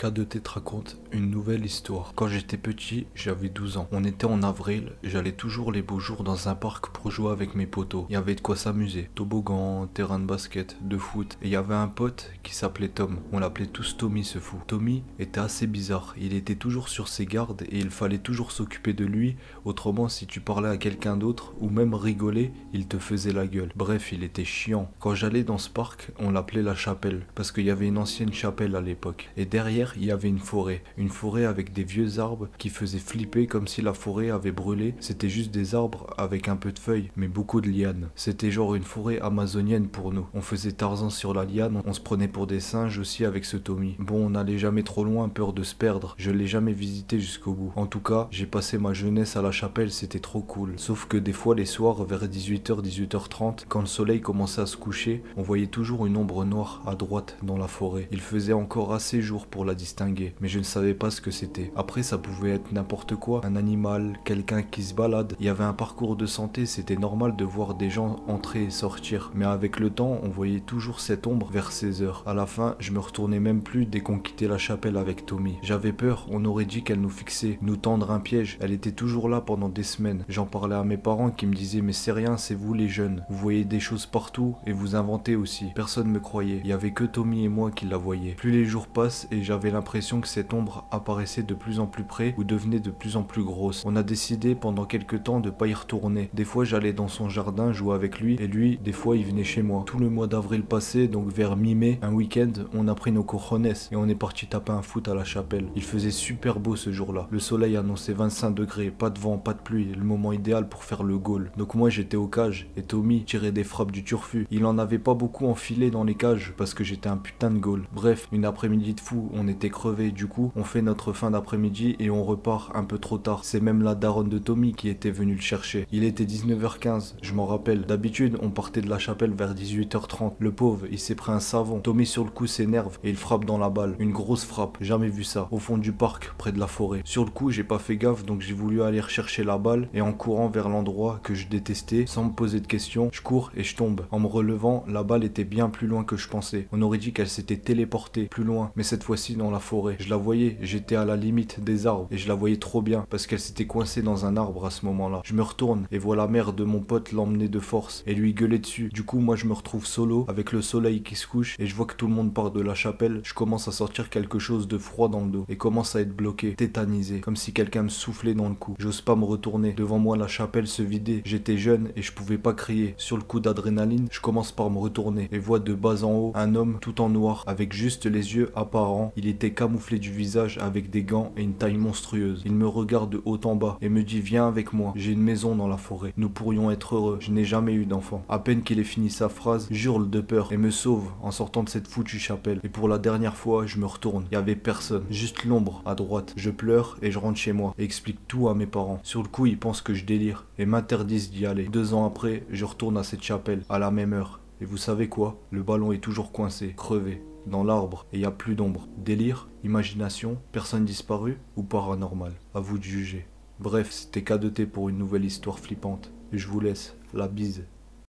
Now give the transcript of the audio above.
K2T te raconte une nouvelle histoire. Quand j'étais petit, j'avais 12 ans. On était en avril, j'allais toujours les beaux jours dans un parc pour jouer avec mes potos. Il y avait de quoi s'amuser. Toboggan, terrain de basket, de foot. Et il y avait un pote qui s'appelait Tom. On l'appelait tous Tommy ce fou. Tommy était assez bizarre. Il était toujours sur ses gardes et il fallait toujours s'occuper de lui. Autrement, si tu parlais à quelqu'un d'autre ou même rigoler, il te faisait la gueule. Bref, il était chiant. Quand j'allais dans ce parc, on l'appelait la chapelle parce qu'il y avait une ancienne chapelle à l'époque. Et derrière, il y avait une forêt avec des vieux arbres qui faisaient flipper comme si la forêt avait brûlé. C'était juste des arbres avec un peu de feuilles, mais beaucoup de lianes. C'était genre une forêt amazonienne pour nous. On faisait Tarzan sur la liane, on se prenait pour des singes aussi avec ce Tommy. Bon, on n'allait jamais trop loin, peur de se perdre. Je l'ai jamais visité jusqu'au bout. En tout cas, j'ai passé ma jeunesse à la chapelle, c'était trop cool. Sauf que des fois, les soirs, vers 18h, 18h30, quand le soleil commençait à se coucher, on voyait toujours une ombre noire à droite dans la forêt. Il faisait encore assez jour pour la distinguer, mais je ne savais pas ce que c'était. Après, ça pouvait être n'importe quoi, un animal, quelqu'un qui se balade. Il y avait un parcours de santé, c'était normal de voir des gens entrer et sortir. Mais avec le temps, on voyait toujours cette ombre vers 16h. À la fin, je me retournais même plus dès qu'on quittait la chapelle avec Tommy. J'avais peur, on aurait dit qu'elle nous fixait, nous tendre un piège. Elle était toujours là pendant des semaines. J'en parlais à mes parents qui me disaient mais c'est rien, c'est vous les jeunes. Vous voyez des choses partout et vous inventez aussi. Personne me croyait. Il y avait que Tommy et moi qui la voyaient. Plus les jours passent et j'avais l'impression que cette ombre apparaissait de plus en plus près ou devenait de plus en plus grosse. On a décidé pendant quelques temps de pas y retourner. Des fois j'allais dans son jardin jouer avec lui et lui des fois il venait chez moi. Tout le mois d'avril passé, donc vers mi-mai, un week-end, on a pris nos cojones et on est parti taper un foot à la chapelle. Il faisait super beau ce jour-là. Le soleil annonçait 25 degrés, pas de vent, pas de pluie, le moment idéal pour faire le goal. Donc moi j'étais au cage et Tommy tirait des frappes du turfu. Il en avait pas beaucoup enfilé dans les cages parce que j'étais un putain de goal. Bref, une après-midi de fou, on était crevés. Du coup, on fait notre fin d'après-midi et on repart un peu trop tard. C'est même la daronne de Tommy qui était venue le chercher. Il était 19h15, je m'en rappelle. D'habitude, on partait de la chapelle vers 18h30. Le pauvre, il s'est pris un savon. Tommy sur le coup s'énerve et il frappe dans la balle. Une grosse frappe, jamais vu ça. Au fond du parc, près de la forêt. Sur le coup, j'ai pas fait gaffe, donc j'ai voulu aller rechercher la balle et en courant vers l'endroit que je détestais, sans me poser de questions, je cours et je tombe. En me relevant, la balle était bien plus loin que je pensais. On aurait dit qu'elle s'était téléportée plus loin, mais cette fois-ci dans la forêt. Je la voyais, j'étais à la limite des arbres et je la voyais trop bien parce qu'elle s'était coincée dans un arbre à ce moment-là. Je me retourne et vois la mère de mon pote l'emmener de force et lui gueuler dessus. Du coup, moi je me retrouve solo avec le soleil qui se couche et je vois que tout le monde part de la chapelle. Je commence à sortir quelque chose de froid dans le dos et commence à être bloqué, tétanisé, comme si quelqu'un me soufflait dans le cou. J'ose pas me retourner. Devant moi, la chapelle se vidait. J'étais jeune et je pouvais pas crier. Sur le coup d'adrénaline, je commence par me retourner et vois de bas en haut un homme tout en noir avec juste les yeux apparents. Il était camouflé du visage avec des gants et une taille monstrueuse. Il me regarde de haut en bas et me dit viens avec moi, j'ai une maison dans la forêt. Nous pourrions être heureux. Je n'ai jamais eu d'enfant. À peine qu'il ait fini sa phrase, j'hurle de peur et me sauve en sortant de cette foutue chapelle. Et pour la dernière fois, je me retourne. Il y avait personne, juste l'ombre à droite. Je pleure et je rentre chez moi et explique tout à mes parents. Sur le coup, ils pensent que je délire et m'interdisent d'y aller. 2 ans après, je retourne à cette chapelle à la même heure. Et vous savez quoi? Le ballon est toujours coincé, crevé, dans l'arbre et il n'y a plus d'ombre. Délire, imagination, personne disparue ou paranormal? À vous de juger. Bref, c'était K2T pour une nouvelle histoire flippante. Et je vous laisse, la bise.